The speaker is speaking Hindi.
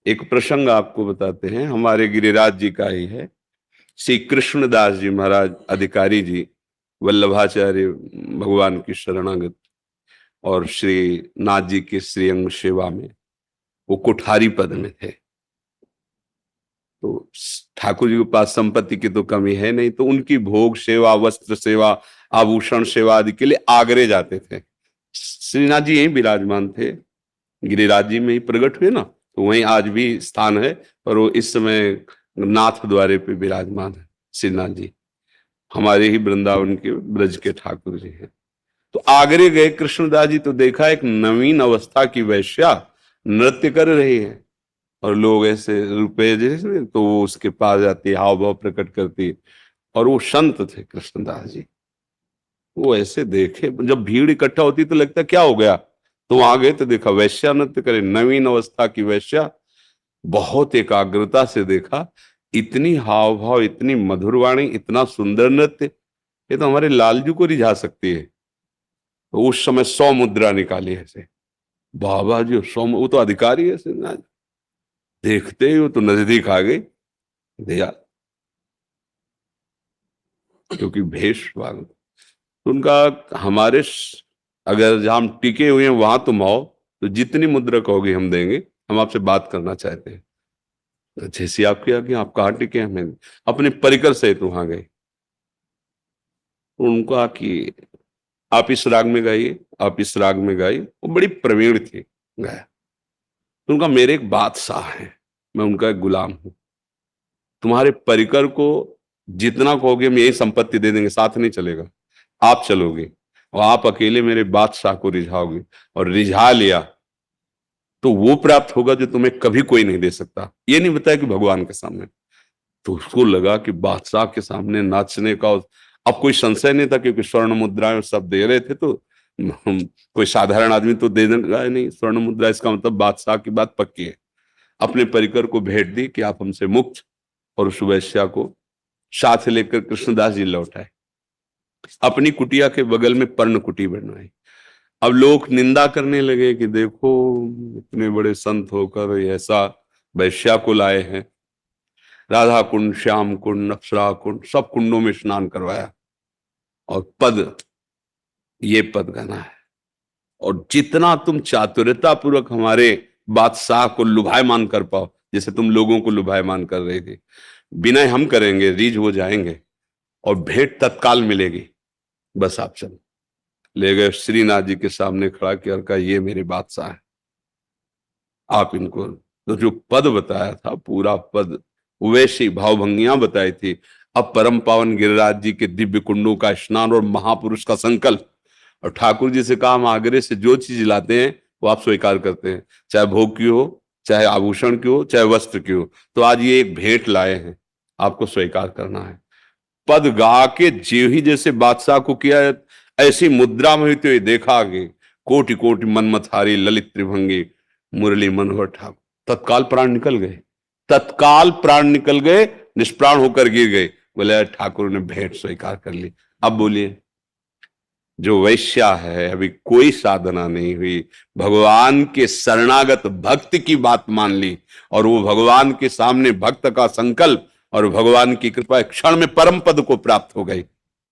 एक प्रसंग आपको बताते हैं, हमारे गिरिराज जी का ही है। श्री कृष्णदास जी महाराज अधिकारी जी वल्लभाचार्य भगवान की शरणागत और श्री नाथ जी के श्रीअंग सेवा में वो कुठारी पद में थे। तो ठाकुर जी के पास संपत्ति की तो कमी है नहीं, तो उनकी भोग सेवा, वस्त्र सेवा, आभूषण सेवा आदि के लिए आगरे जाते थे। श्रीनाथ जी यहीं विराजमान थे, गिरिराज जी में ही प्रकट हुए ना, तो वहीं आज भी स्थान है। और वो इस समय नाथ द्वारे पे विराजमान है श्रीनाथ जी, हमारे ही वृंदावन के ब्रज के ठाकुर जी हैं। तो आगरे गए कृष्णदास जी, तो देखा एक नवीन अवस्था की वैश्या नृत्य कर रही है, और लोग ऐसे रुपए जैसे, तो वो उसके पास जाती, हाव भाव प्रकट करती। और वो संत थे कृष्णदास जी, वो ऐसे देखे, जब भीड़ इकट्ठा होती तो लगता क्या हो गया, तो वहां गए तो देखा वैश्या नृत्य करे, नवीन अवस्था की वैश्या। बहुत एकाग्रता से देखा, इतनी हाव भाव, इतनी मधुर वाणी, इतना सुंदर नृत्य, ये तो हमारे लालजू को रिझा सकती है। तो उस समय 100 मुद्रा निकाली ऐसे, बाबा जी 100, वो तो अधिकारी है सिन्हा जी। देखते ही वो तो नजदीक आ गई, दिया, क्योंकि भेष वाला तो उनका, हमारे अगर जहां हम टिके हुए हैं वहां तुम आओ, तो जितनी मुद्रा कहोगे हम देंगे, हम आपसे बात करना चाहते हैं। तो जैसी आपकी आज्ञा, आप कहाँ टिके, हमें अपने परिकर से तो वहां गए। उनका कि आप इस राग में गाइए, आप इस राग में गाइए। वो बड़ी प्रवीण थी, गाया। तो उनका, मेरे एक बादशाह है, मैं उनका एक गुलाम हूं, तुम्हारे परिकर को जितना कहोगे हम यही संपत्ति दे देंगे, साथ नहीं चलेगा, आप चलोगे और आप अकेले मेरे बादशाह को रिझाओगे, और रिझा लिया तो वो प्राप्त होगा जो तुम्हें कभी कोई नहीं दे सकता। ये नहीं बताया कि भगवान के सामने। तो उसको लगा कि बादशाह के सामने नाचने का, अब कोई संशय नहीं था, क्योंकि स्वर्ण मुद्राएं सब दे रहे थे, तो कोई साधारण आदमी तो दे देगा नहीं स्वर्ण मुद्रा, इसका मतलब बादशाह की बात पक्की है। अपने परिकर को भेंट दी कि आप हमसे मुक्त, और उस वैश्या को साथ लेकर कृष्णदास जी लौट आए। अपनी कुटिया के बगल में पर्ण कुटी बनवाई। अब लोग निंदा करने लगे कि देखो, इतने बड़े संत होकर ऐसा वैश्या को लाए हैं। राधा कुंड, श्याम कुंड, अप्सरा कुंड, सब कुंडों में स्नान करवाया, और पद, ये पद गाना है। और जितना तुम चातुर्यता पूर्वक हमारे बादशाह को लुभायमान कर पाओ, जैसे तुम लोगों को लुभायमान कर रहे थे, विनय हम करेंगे, रीझ हो जाएंगे, और भेंट तत्काल मिलेगी, बस आप चलो। ले गए श्रीनाथ जी के सामने खड़ा किया, और कहा ये मेरे बादशाह है, आप इनको। तो जो पद बताया था, पूरा पद, वैसी भावभंगियां बताई थी। अब परम पावन गिरिराज जी के दिव्य कुंडों का स्नान और महापुरुष का संकल्प, और ठाकुर जी से कहा हम आगरे से जो चीज लाते हैं वो आप स्वीकार करते हैं, चाहे भोग की हो, चाहे आभूषण की हो, चाहे वस्त्र की हो। तो आज ये एक भेंट लाए हैं, आपको स्वीकार करना है। पद गा के जीव ही जैसे बादशाह को किया, ऐसी मुद्रा में हुई देखा आगे, कोटि कोटि मनमथारी ललित त्रिभंगी मुरली मनोहर ठाकुर। तत्काल प्राण निकल गए, तत्काल प्राण निकल गए, निष्प्राण होकर गिर गए। बोले ठाकुर ने भेंट स्वीकार कर ली। अब बोलिए, जो वैश्या है, अभी कोई साधना नहीं हुई, भगवान के शरणागत भक्त की बात मान ली, और वो भगवान के सामने भक्त का संकल्प और भगवान की कृपा, क्षण में परम पद को प्राप्त हो गई।